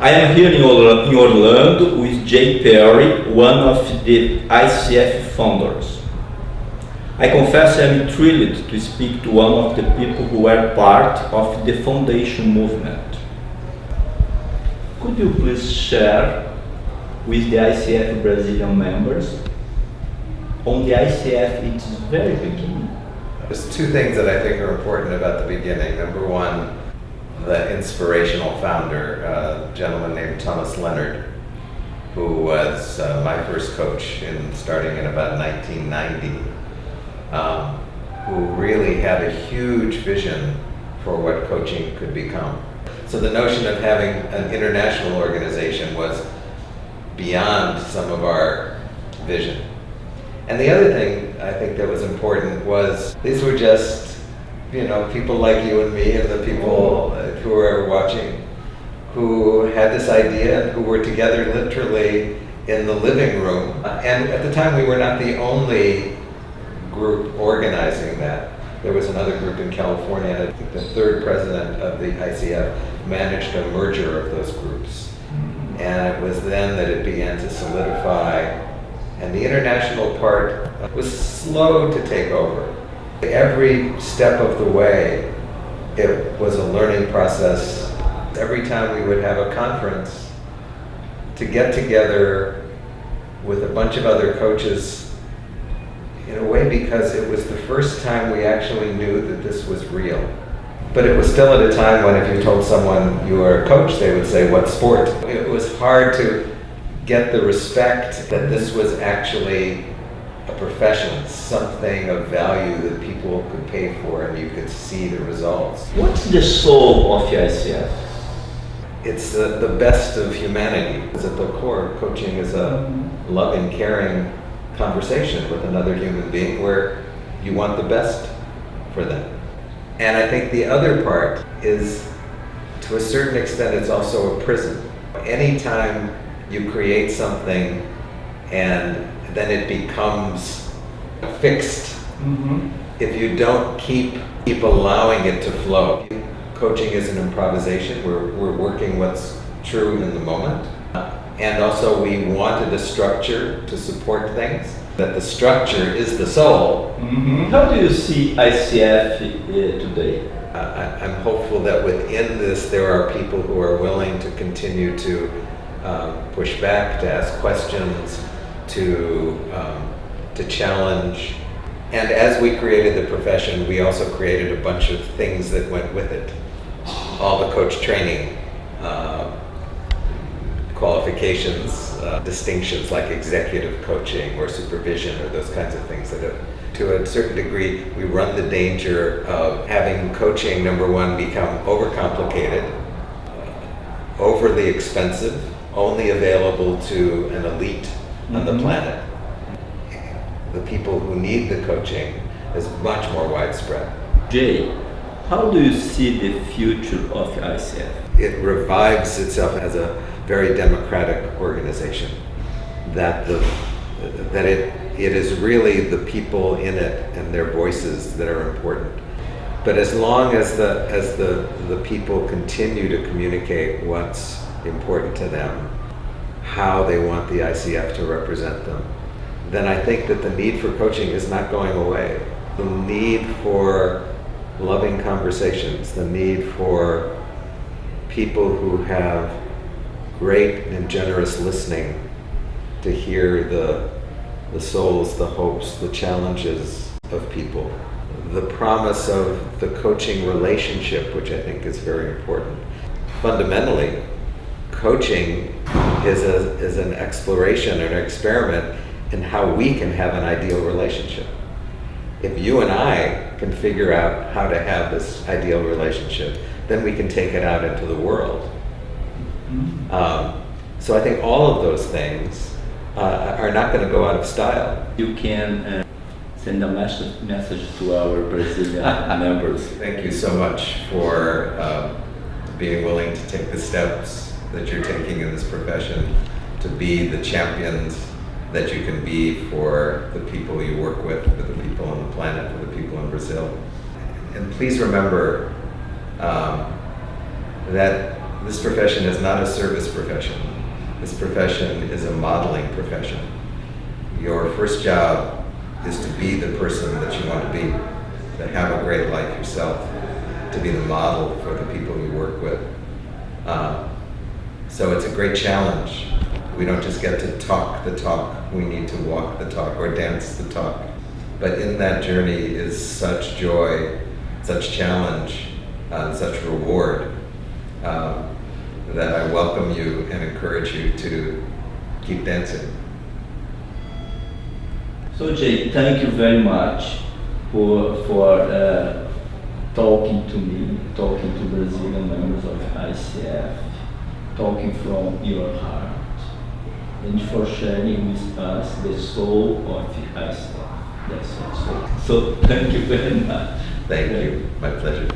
I am here in Orlando with Jay Perry, one of the ICF founders. I confess I am thrilled to speak to one of the people who were part of the foundation movement. Could you please share with the ICF Brazilian members on the ICF its very beginning? There's two things that I think are important about the beginning. Number one, the inspirational founder, a gentleman named Thomas Leonard, who was my first coach starting in about 1990, who really had a huge vision for what coaching could become. So the notion of having an international organization was beyond some of our vision. And the other thing I think that was important was these were just, people like you and me and the people who are watching, who had this idea and who were together literally in the living room. And at the time we were not the only group organizing that. There was another group in California, and I think the third president of the ICF managed a merger of those groups. And it was then that it began to solidify, and the international part was slow to take over. Every step of the way, it was a learning process. Every time we would have a conference, to get together with a bunch of other coaches, in a way because it was the first time we actually knew that this was real. But it was still at a time when if you told someone you were a coach, they would say, what sport? It was hard to get the respect that this was actually a profession, something of value that people could pay for and you could see the results. What's the soul of ICF? It's the best of humanity. Because at the core, coaching is a loving, caring conversation with another human being where you want the best for them. And I think the other part is, to a certain extent, it's also a prison. Anytime you create something and then it becomes fixed, if you don't keep allowing it to flow. Coaching is an improvisation. We're working what's true in the moment. And also we wanted a structure to support things, that the structure is the soul. How do you see ICF today? I'm hopeful that within this there are people who are willing to continue to push back, to ask questions, to challenge. And as we created the profession, we also created a bunch of things that went with it. All the coach training, qualifications, distinctions like executive coaching or supervision or those kinds of things that to a certain degree we run the danger of having coaching, number one, become overcomplicated, overly expensive, only available to an elite on the planet. The people who need the coaching is much more widespread. Jay, how do you see the future of ICF? It revives itself as a very democratic organization. That it is really the people in it and their voices that are important. But as long as the people continue to communicate what's important to them, how they want the ICF to represent them, then I think that the need for coaching is not going away. The need for loving conversations, the need for people who have great and generous listening to hear the souls, the hopes, the challenges of people. The promise of the coaching relationship, which I think is very important. Fundamentally, coaching is an exploration, an experiment in how we can have an ideal relationship. If you and I can figure out how to have this ideal relationship, then we can take it out into the world. So I think all of those things are not going to go out of style. You can send a message to our Brazilian members. Thank you so much for being willing to take the steps that you're taking in this profession, to be the champions that you can be for the people you work with, for the people on the planet, for the people in Brazil. And please remember that This profession is not a service profession. This profession is a modeling profession. Your first job is to be the person that you want to be, to have a great life yourself, to be the model for the people you work with. So it's a great challenge. We don't just get to talk the talk, we need to walk the talk or dance the talk. But in that journey is such joy, such challenge, such reward, that I welcome you and encourage you to keep dancing. So Jay, thank you very much for talking to me, talking to Brazilian members of ICF, talking from your heart, and for sharing with us the soul of ICF. That's it. So thank you very much. Thank you. My pleasure.